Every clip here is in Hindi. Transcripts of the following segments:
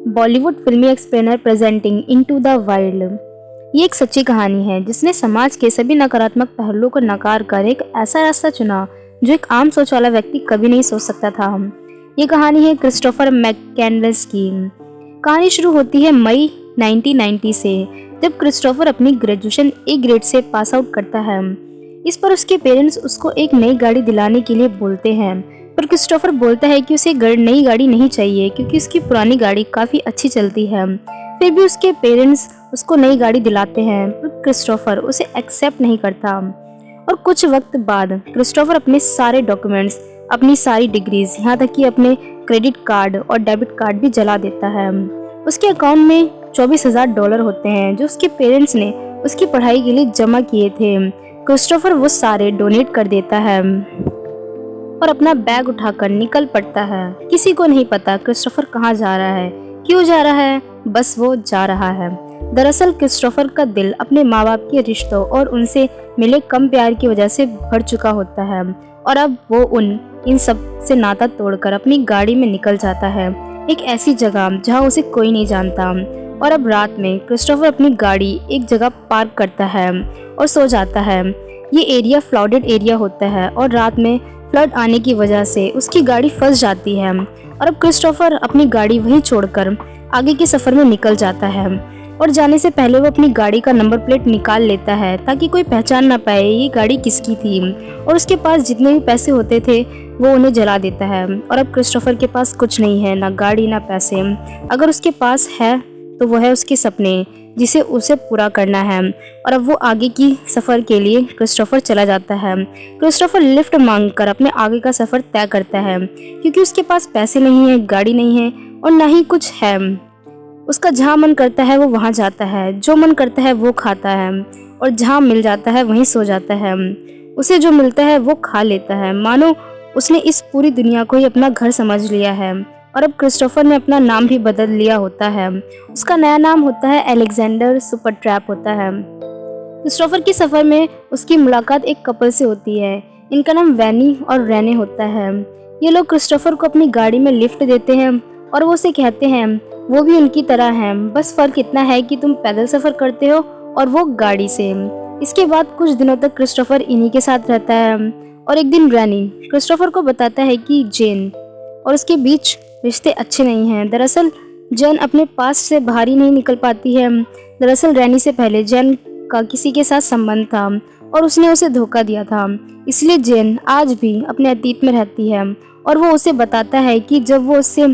बॉलीवुड फिल्मी explainer presenting into the wild. ये एक सच्ची कहानी है जिसने समाज के सभी नकारात्मक पहलुओं को नकार कर एक ऐसा रास्ता चुना जो एक आम सोच वाला व्यक्ति कभी नहीं सोच सकता था। ये कहानी है क्रिस्टोफर मैककैनलेस की। कहानी शुरू होती है मई 1990 से, जब क्रिस्टोफर अपनी ग्रेजुएशन ए ग्रेड से पास आउट करता है। इस पर उसके पेरेंट्स उसको एक नई गाड़ी दिलाने के लिए बोलते हैं, पर क्रिस्टोफर बोलता है कि उसे नई गाड़ी नहीं चाहिए क्योंकि उसकी पुरानी गाड़ी काफ़ी अच्छी चलती है। फिर भी उसके पेरेंट्स उसको नई गाड़ी दिलाते हैं, पर क्रिस्टोफर उसे एक्सेप्ट नहीं करता। और कुछ वक्त बाद क्रिस्टोफर अपने सारे डॉक्यूमेंट्स, अपनी सारी डिग्रीज, यहाँ तक कि अपने क्रेडिट कार्ड और डेबिट कार्ड भी जला देता है। उसके अकाउंट में $24,000 होते हैं जो उसके पेरेंट्स ने उसकी पढ़ाई के लिए जमा किए थे। क्रिस्टोफर वो सारे डोनेट कर देता है और अपना बैग उठाकर निकल पड़ता है। किसी को नहीं पता क्रिस्टोफर कहाँ जा रहा है, क्यों जा रहा है, बस वो जा रहा है। दरअसल क्रिस्टोफर का दिल अपने माँ बाप के रिश्तों और उनसे मिले कम प्यार की वजह से भर चुका होता है और अब वो इन सब से नाता तोड़कर अपनी गाड़ी में निकल जाता है, एक ऐसी जगह जहाँ उसे कोई नहीं जानता। और अब रात में क्रिस्टोफर अपनी गाड़ी एक जगह पार्क करता है और सो जाता है। ये एरिया फ्लडेड एरिया होता है और रात में फ्लड आने की वजह से उसकी गाड़ी फंस जाती है और अब क्रिस्टोफर अपनी गाड़ी वहीं छोड़कर आगे के सफ़र में निकल जाता है। और जाने से पहले वो अपनी गाड़ी का नंबर प्लेट निकाल लेता है ताकि कोई पहचान ना पाए ये गाड़ी किसकी थी। और उसके पास जितने भी पैसे होते थे वो उन्हें जला देता है। और अब क्रिस्टोफर के पास कुछ नहीं है, ना गाड़ी ना पैसे। अगर उसके पास है तो वो है उसके सपने जिसे उसे पूरा करना है। और अब वो आगे की सफ़र के लिए क्रिस्टोफर चला जाता है। क्रिस्टोफर लिफ्ट मांगकर अपने आगे का सफ़र तय करता है क्योंकि उसके पास पैसे नहीं है, गाड़ी नहीं है और ना ही कुछ है। उसका जहाँ मन करता है वो वहाँ जाता है, जो मन करता है वो खाता है और जहाँ मिल जाता है वहीं सो जाता है। उसे जो मिलता है वो खा लेता है, मानो उसने इस पूरी दुनिया को ही अपना घर समझ लिया है। और अब क्रिस्टोफर ने अपना नाम भी बदल लिया होता है। उसका नया नाम होता है अलेक्जेंडर सुपरट्रैप होता है। क्रिस्टोफर की सफ़र में उसकी मुलाकात एक कपल से होती है। इनका नाम वैनी और रेने होता है। ये लोग क्रिस्टोफर को अपनी गाड़ी में लिफ्ट देते हैं और वो उसे कहते हैं वो भी उनकी तरह हैं, बस फ़र्क इतना है कि तुम पैदल सफ़र करते हो और वो गाड़ी से। इसके बाद कुछ दिनों तक क्रिस्टोफर इन्हीं के साथ रहता है और एक दिन रैनी क्रिस्टोफर को बताता है कि जेन और उसके बीच रिश्ते अच्छे नहीं हैं। दरअसल जेन अपने पास से बाहर ही नहीं निकल पाती है। दरअसल रैनी से पहले जेन का किसी के साथ संबंध था और उसने उसे धोखा दिया था, इसलिए जेन आज भी अपने अतीत में रहती है। और वो उसे बताता है कि जब वो उससे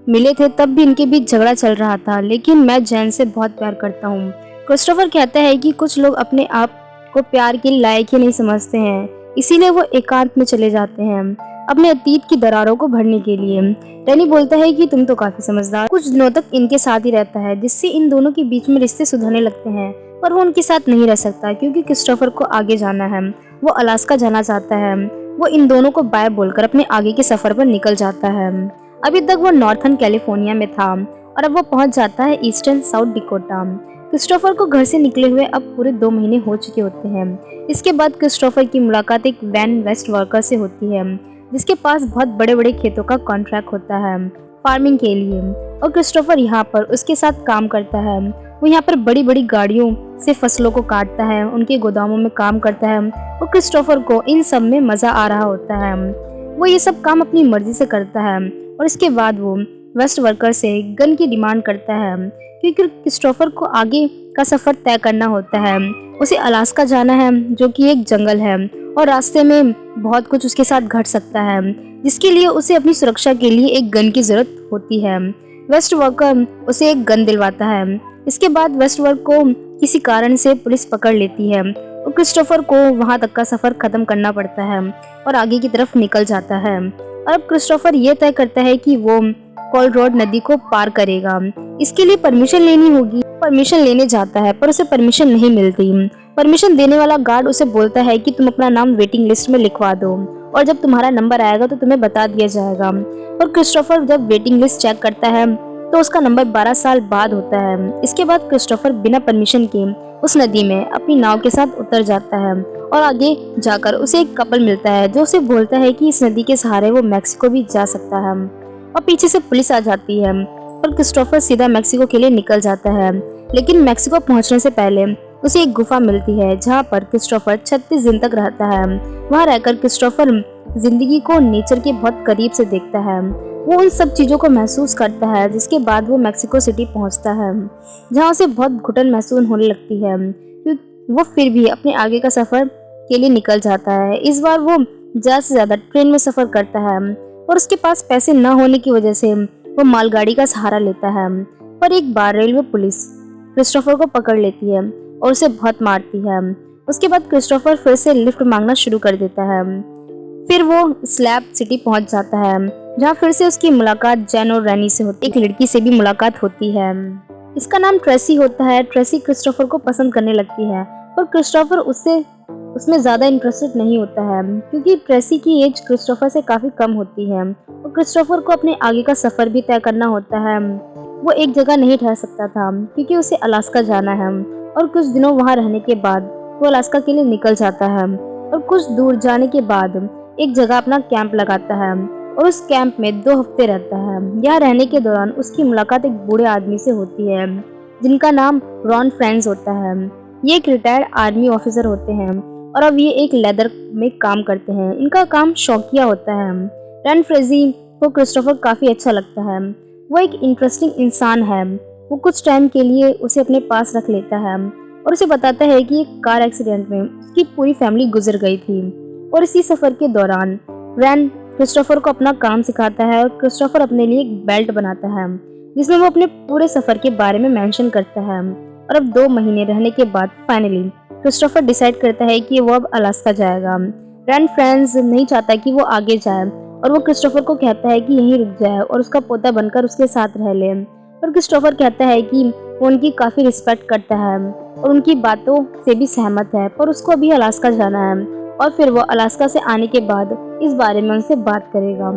मिले थे तब भी इनके बीच झगड़ा चल रहा था, लेकिन मैं जेन से बहुत प्यार करता हूँ। क्रिस्टोफर कहता है कि कुछ लोग अपने आप को प्यार के लायक ही नहीं समझते हैं, इसीलिए वो एकांत में चले जाते हैं अपने अतीत की दरारों को भरने के लिए। रैनी बोलता है कि तुम तो काफी समझदार। कुछ दिनों तक इनके साथ ही रहता है जिससे इन दोनों के बीच में रिश्ते सुधरने लगते हैं, पर वो उनके साथ नहीं रह सकता क्योंकि क्रिस्टोफर को आगे जाना है। वो अलास्का जाना चाहता है। वो इन दोनों को बाय बोलकर अपने आगे के सफर पर निकल जाता है। अभी तक वो नॉर्थर्न कैलिफोर्निया में था और अब वो पहुंच जाता है ईस्टर्न साउथ डिकोटा। क्रिस्टोफर को घर से निकले हुए अब पूरे 2 महीने हो चुके होते हैं। इसके बाद क्रिस्टोफर की मुलाकात एक वैन वेस्ट वर्कर से होती है जिसके पास बहुत बड़े बड़े खेतों का कॉन्ट्रैक्ट होता है फार्मिंग के लिए, और क्रिस्टोफर यहाँ पर उसके साथ काम करता है। वो यहाँ पर बड़ी बड़ी गाड़ियों से फसलों को काटता है, उनके गोदामों में काम करता है और क्रिस्टोफर को इन सब में मज़ा आ रहा होता है। वो ये सब काम अपनी मर्जी से करता है और इसके बाद वो वेस्ट वर्कर से गन की डिमांड करता है क्योंकि क्रिस्टोफर को आगे का सफ़र तय करना होता है। उसे अलास्का जाना है जो कि एक जंगल है और रास्ते में बहुत कुछ उसके साथ घट सकता है, जिसके लिए उसे अपनी सुरक्षा के लिए एक गन की ज़रूरत होती है। वेस्ट वर्कर उसे एक गन दिलवाता है। इसके बाद वेस्ट वर्कर को किसी कारण से पुलिस पकड़ लेती है और क्रिस्टोफर को वहाँ तक का सफ़र ख़त्म करना पड़ता है और आगे की तरफ निकल जाता है। और अब क्रिस्टोफर ये तय करता है कि वो कोल्ड रोड नदी को पार करेगा। इसके लिए परमिशन लेनी होगी। परमिशन लेने जाता है पर उसे परमिशन नहीं मिलती। परमिशन देने वाला गार्ड उसे बोलता है कि तुम अपना नाम वेटिंग लिस्ट में लिखवा दो और जब तुम्हारा नंबर आएगा तो तुम्हें बता दिया जाएगा। और क्रिस्टोफर जब वेटिंग लिस्ट चेक करता है तो उसका नंबर 12 साल बाद होता है। इसके बाद क्रिस्टोफर बिना परमिशन के उस नदी में अपनी नाव के साथ उतर जाता है और आगे जाकर उसे एक कपल मिलता है जो उसे बोलता है कि इस नदी के सहारे वो मैक्सिको भी जा सकता है। और पीछे से पुलिस आ जाती है और क्रिस्टोफर सीधा मेक्सिको के लिए निकल जाता है। लेकिन मेक्सिको पहुंचने से पहले उसे एक गुफा मिलती है जहां पर क्रिस्टोफर 36 दिन तक रहता है। वहां रहकर क्रिस्टोफर जिंदगी को नेचर के बहुत करीब से देखता है। वो उन सब चीज़ों को महसूस करता है, जिसके बाद वो मेक्सिको सिटी पहुंचता है जहां उसे बहुत घुटन महसूस होने लगती है। वो फिर भी अपने आगे का सफ़र के लिए निकल जाता है। इस बार वो ज़्यादा से ज़्यादा ट्रेन में सफ़र करता है और उसके पास पैसे न होने की वजह से वो मालगाड़ी का सहारा लेता है। पर एक बार रेलवे पुलिस क्रिस्टोफर को पकड़ लेती है और उसे बहुत मारती है। उसके बाद क्रिस्टोफर फिर से लिफ्ट मांगना शुरू कर देता है। फिर वो स्लैब सिटी पहुंच जाता है जहां फिर से उसकी मुलाकात जैन और रैनी से होती है। एक लड़की से भी मुलाकात होती है। इसका नाम ट्रेसी होता है। ट्रेसी क्रिस्टोफर को पसंद करने लगती है पर क्रिस्टोफर उसमें ज़्यादा इंटरेस्टेड नहीं होता है क्योंकि ट्रेसी की एज क्रिस्टोफर से काफ़ी कम होती है और क्रिस्टोफर को अपने आगे का सफ़र भी तय करना होता है। वो एक जगह नहीं ठहर सकता था क्योंकि उसे अलास्का जाना है और कुछ दिनों वहाँ रहने के बाद वो अलास्का के लिए निकल जाता है और कुछ दूर जाने के बाद एक जगह अपना कैंप लगाता है और उस कैंप में 2 हफ्ते रहता है। यहाँ रहने के दौरान उसकी मुलाकात एक बूढ़े आदमी से होती है जिनका नाम रॉन फ्रेंड्स होता है। ये एक रिटायर्ड आर्मी ऑफिसर होते हैं और अब ये एक लेदर में काम करते हैं। इनका काम शौकिया होता है। रॉन फ्रेजी को क्रिस्टोफर काफ़ी अच्छा लगता है। वो एक इंटरेस्टिंग इंसान है। वो कुछ टाइम के लिए उसे अपने पास रख लेता है और उसे बताता है कि एक कार एक्सीडेंट में उसकी पूरी फैमिली गुजर गई थी और इसी सफ़र के दौरान रॉन क्रिस्टोफर को अपना काम सिखाता है और क्रिस्टोफर अपने लिए एक बेल्ट बनाता है जिसमें वो अपने पूरे सफ़र के बारे में मेंशन करता है। और अब 2 महीने रहने के बाद फाइनली क्रिस्टोफर डिसाइड करता है कि वो अब अलास्का जाएगा। रॉन फ्रेंड्स नहीं चाहता कि वो आगे जाए और वो क्रिस्टोफर को कहता है कि यहीं रुक जाए और उसका पोता बनकर उसके साथ रह ले। और क्रिस्टोफर कहता है कि वो उनकी काफ़ी रिस्पेक्ट करता है और उनकी बातों से भी सहमत है पर उसको अभी अलास्का जाना है और फिर वो अलास्का से आने के बाद इस बारे में उनसे बात करेगा।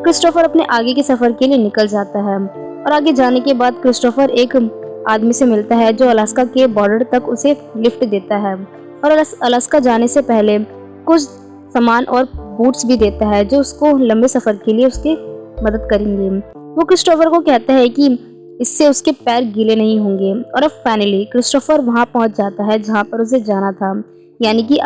क्रिस्टोफर अपने आगे के सफ़र के लिए निकल जाता है और आगे जाने के बाद क्रिस्टोफर एक आदमी से मिलता है जो अलास्का के बॉर्डर तक उसे लिफ्ट देता है और अलास्का जाने से पहले कुछ सामान और बूट्स भी देता है जो उसको लंबे सफ़र के लिए उसके मदद करेंगे। वो क्रिस्टोफर को कहता है कि इससे उसके पैर गीले नहीं होंगे और अब फाइनली क्रिस्टोफर वहाँ पहुँच जाता है जहाँ पर उसे जाना था, यानी कि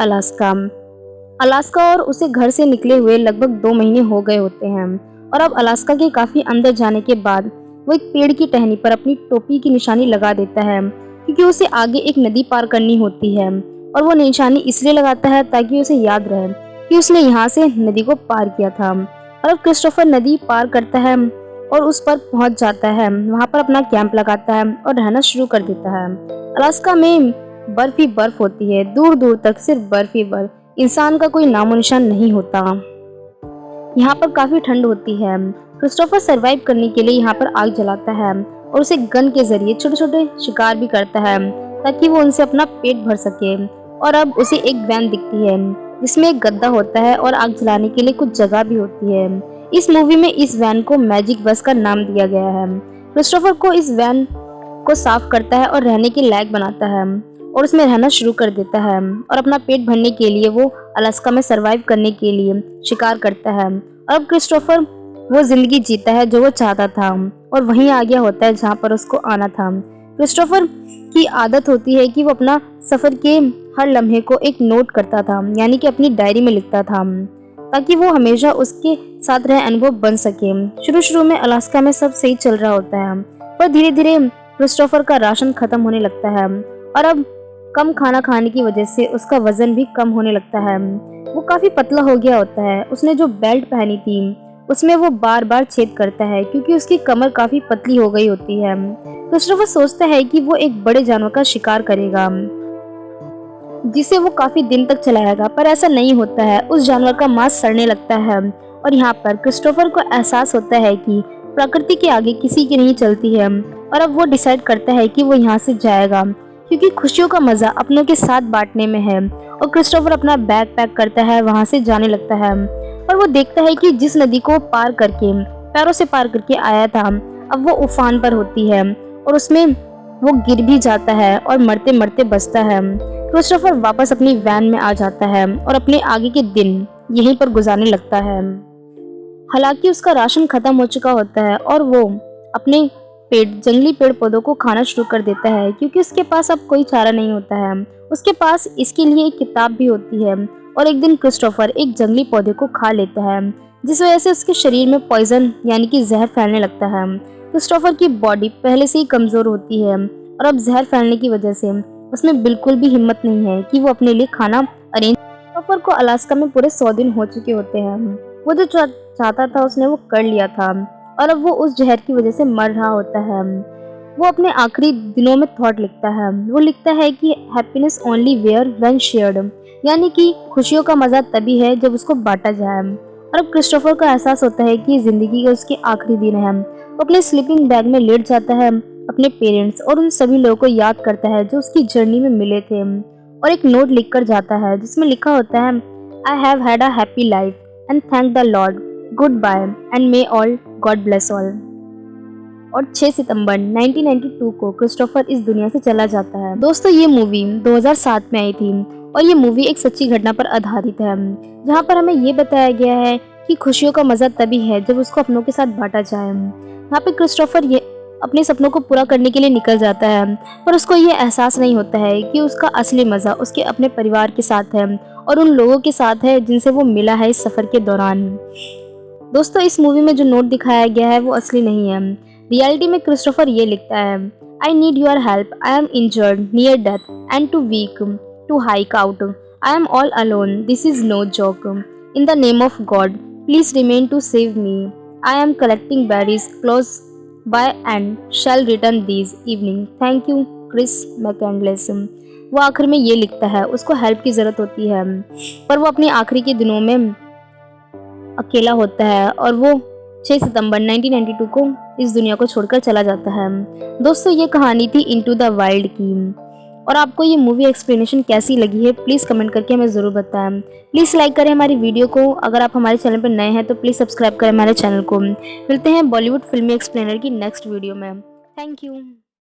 अलास्का और उसे घर से निकले हुए लगभग 2 महीने हो गए होते हैं। और अब अलास्का के काफ़ी अंदर जाने के बाद वो एक पेड़ की टहनी पर अपनी टोपी की निशानी लगा देता है क्योंकि उसे आगे एक नदी पार करनी होती है और वो निशानी इसलिए लगाता है ताकि उसे याद रहे कि उसने यहाँ से नदी को पार किया था। और अब क्रिस्टोफर नदी पार करता है और उस पर पहुँच जाता है। वहाँ पर अपना कैंप लगाता है और रहना शुरू कर देता है। अलास्का में बर्फ ही बर्फ होती है, दूर दूर तक सिर्फ बर्फ ही बर्फ, इंसान का कोई नामो निशान नहीं होता। यहाँ पर काफ़ी ठंड होती है। क्रिस्टोफर सरवाइव करने के लिए यहाँ पर आग जलाता है और उसे गन के जरिए छोटे छोटे शिकार भी करता है ताकि वो उनसे अपना पेट भर सके। और अब उसे एक वैन दिखती है जिसमें एक गद्दा होता है और आग जलाने के लिए कुछ जगह भी होती है। इस मूवी में इस वैन को मैजिक बस का नाम दिया गया है। क्रिस्टोफर को इस वैन को साफ करता है और रहने के लायक बनाता है और उसमें रहना शुरू कर देता है और अपना पेट भरने के लिए वो अलास्का में सरवाइव करने के लिए शिकार करता है। और अब क्रिस्टोफर वो जिंदगी जीता है जो वो चाहता था और वहीं आ गया होता है जहाँ पर उसको आना था। क्रिस्टोफर की आदत होती है कि वो अपना सफ़र के हर लम्हे को एक नोट करता था, यानी कि अपनी डायरी में लिखता था ताकि वो हमेशा उसके साथ रह अनुभव बन सके। शुरू में अलास्का में सब सही चल रहा होता है पर धीरे धीरे क्रिस्टोफर का राशन खत्म होने लगता है और अब कम खाना खाने की वजह से उसका वजन भी कम होने लगता है। वो काफ़ी पतला हो गया होता है। उसने जो बेल्ट पहनी थी उसमें वो बार बार छेद करता है क्योंकि उसकी कमर काफ़ी पतली हो गई होती है। क्रिस्टोफर सोचता है कि वो एक बड़े जानवर का शिकार करेगा जिसे वो काफ़ी दिन तक चलाएगा, पर ऐसा नहीं होता है। उस जानवर का मांस सड़ने लगता है और यहाँ पर क्रिस्टोफर को एहसास होता है कि प्रकृति के आगे किसी की नहीं चलती है। और अब वो डिसाइड करता है कि वो यहाँ से जाएगा क्योंकि खुशियों का मज़ा अपनों के साथ बांटने में है। और क्रिस्टोफर अपना बैग पैक करता है, वहाँ से जाने लगता है और वो देखता है कि जिस नदी को पार करके पैरों से पार करके आया था अब वो उफान पर होती है और उसमें वो गिर भी जाता है और मरते मरते बचता है। क्रिस्टोफर वापस अपनी वैन में आ जाता है और अपने आगे के दिन यहीं पर गुजारने लगता है। हालांकि उसका राशन खत्म हो चुका होता है और वो अपने जंगली पेड़ पौधों को खाना शुरू कर देता है क्योंकि उसके पास अब कोई चारा नहीं होता है। उसके पास इसके लिए एक किताब भी होती है और एक दिन क्रिस्टोफर एक जंगली पौधे को खा लेता है, जिस वजह से उसके शरीर में पॉइजन यानी कि जहर फैलने लगता है। क्रिस्टोफर की बॉडी पहले से ही कमजोर होती है और अब जहर फैलने की वजह से उसमें बिल्कुल भी हिम्मत नहीं है कि वो अपने लिए खाना अरेंज। क्रिस्टोफर को अलास्का में पूरे 100 दिन हो चुके होते हैं। वो जो चाहता था उसने वो कर लिया था और अब वो उस जहर की वजह से मर रहा होता है। वो अपने आखिरी दिनों में थॉट लिखता है। वो लिखता है कि happiness only where when shared, यानी कि खुशियों का मजा तभी है जब उसको बांटा जाए। और अब क्रिस्टोफर को एहसास होता है कि जिंदगी के उसके आखिरी दिन है। वो अपने स्लीपिंग बैग में लेट जाता है, अपने पेरेंट्स और उन सभी लोगों को याद करता है जो उसकी जर्नी में मिले थे और एक नोट लिख कर जाता है जिसमें लिखा होता है, I have had a happy life and thank the lord, goodbye and may all God bless all. और 6 सितंबर 1992 को क्रिस्टोफर इस दुनिया से चला जाता है। दोस्तों, ये मूवी 2007 में आई थी और ये मूवी एक सच्ची घटना पर आधारित है, जहाँ पर हमें ये बताया गया है कि खुशियों का मजा तभी है जब उसको अपनों के साथ बांटा जाए। यहाँ पे क्रिस्टोफर ये अपने सपनों को पूरा करने के लिए निकल जाता है, पर उसको ये एहसास नहीं होता है कि उसका असली मजा उसके अपने परिवार के साथ है और उन लोगों के साथ है जिनसे वो मिला है इस सफर के दौरान। दोस्तों, इस मूवी में जो नोट दिखाया गया है वो असली नहीं है। रियलिटी में क्रिस्टोफर ये लिखता है, I need your help, I am injured near death and too weak to hike out, I am all alone, this is no joke, in the name of God please remain to save me, I am collecting berries close by and shall return this evening, thank you Chris McCandless. वो आखिर में ये लिखता है उसको हेल्प की ज़रूरत होती है, पर वो अपने आखिरी के दिनों में अकेला होता है और वो 6 सितंबर 1992 को इस दुनिया को छोड़कर चला जाता है। दोस्तों, ये कहानी थी इनटू द वाइल्ड की। और आपको ये मूवी एक्सप्लेनेशन कैसी लगी है प्लीज़ कमेंट करके हमें ज़रूर बताएं। प्लीज़ लाइक करें हमारी वीडियो को। अगर आप हमारे चैनल पर नए हैं तो प्लीज़ सब्सक्राइब करें हमारे चैनल को। मिलते हैं बॉलीवुड फिल्मी एक्सप्लेनर की नेक्स्ट वीडियो में। Thank you.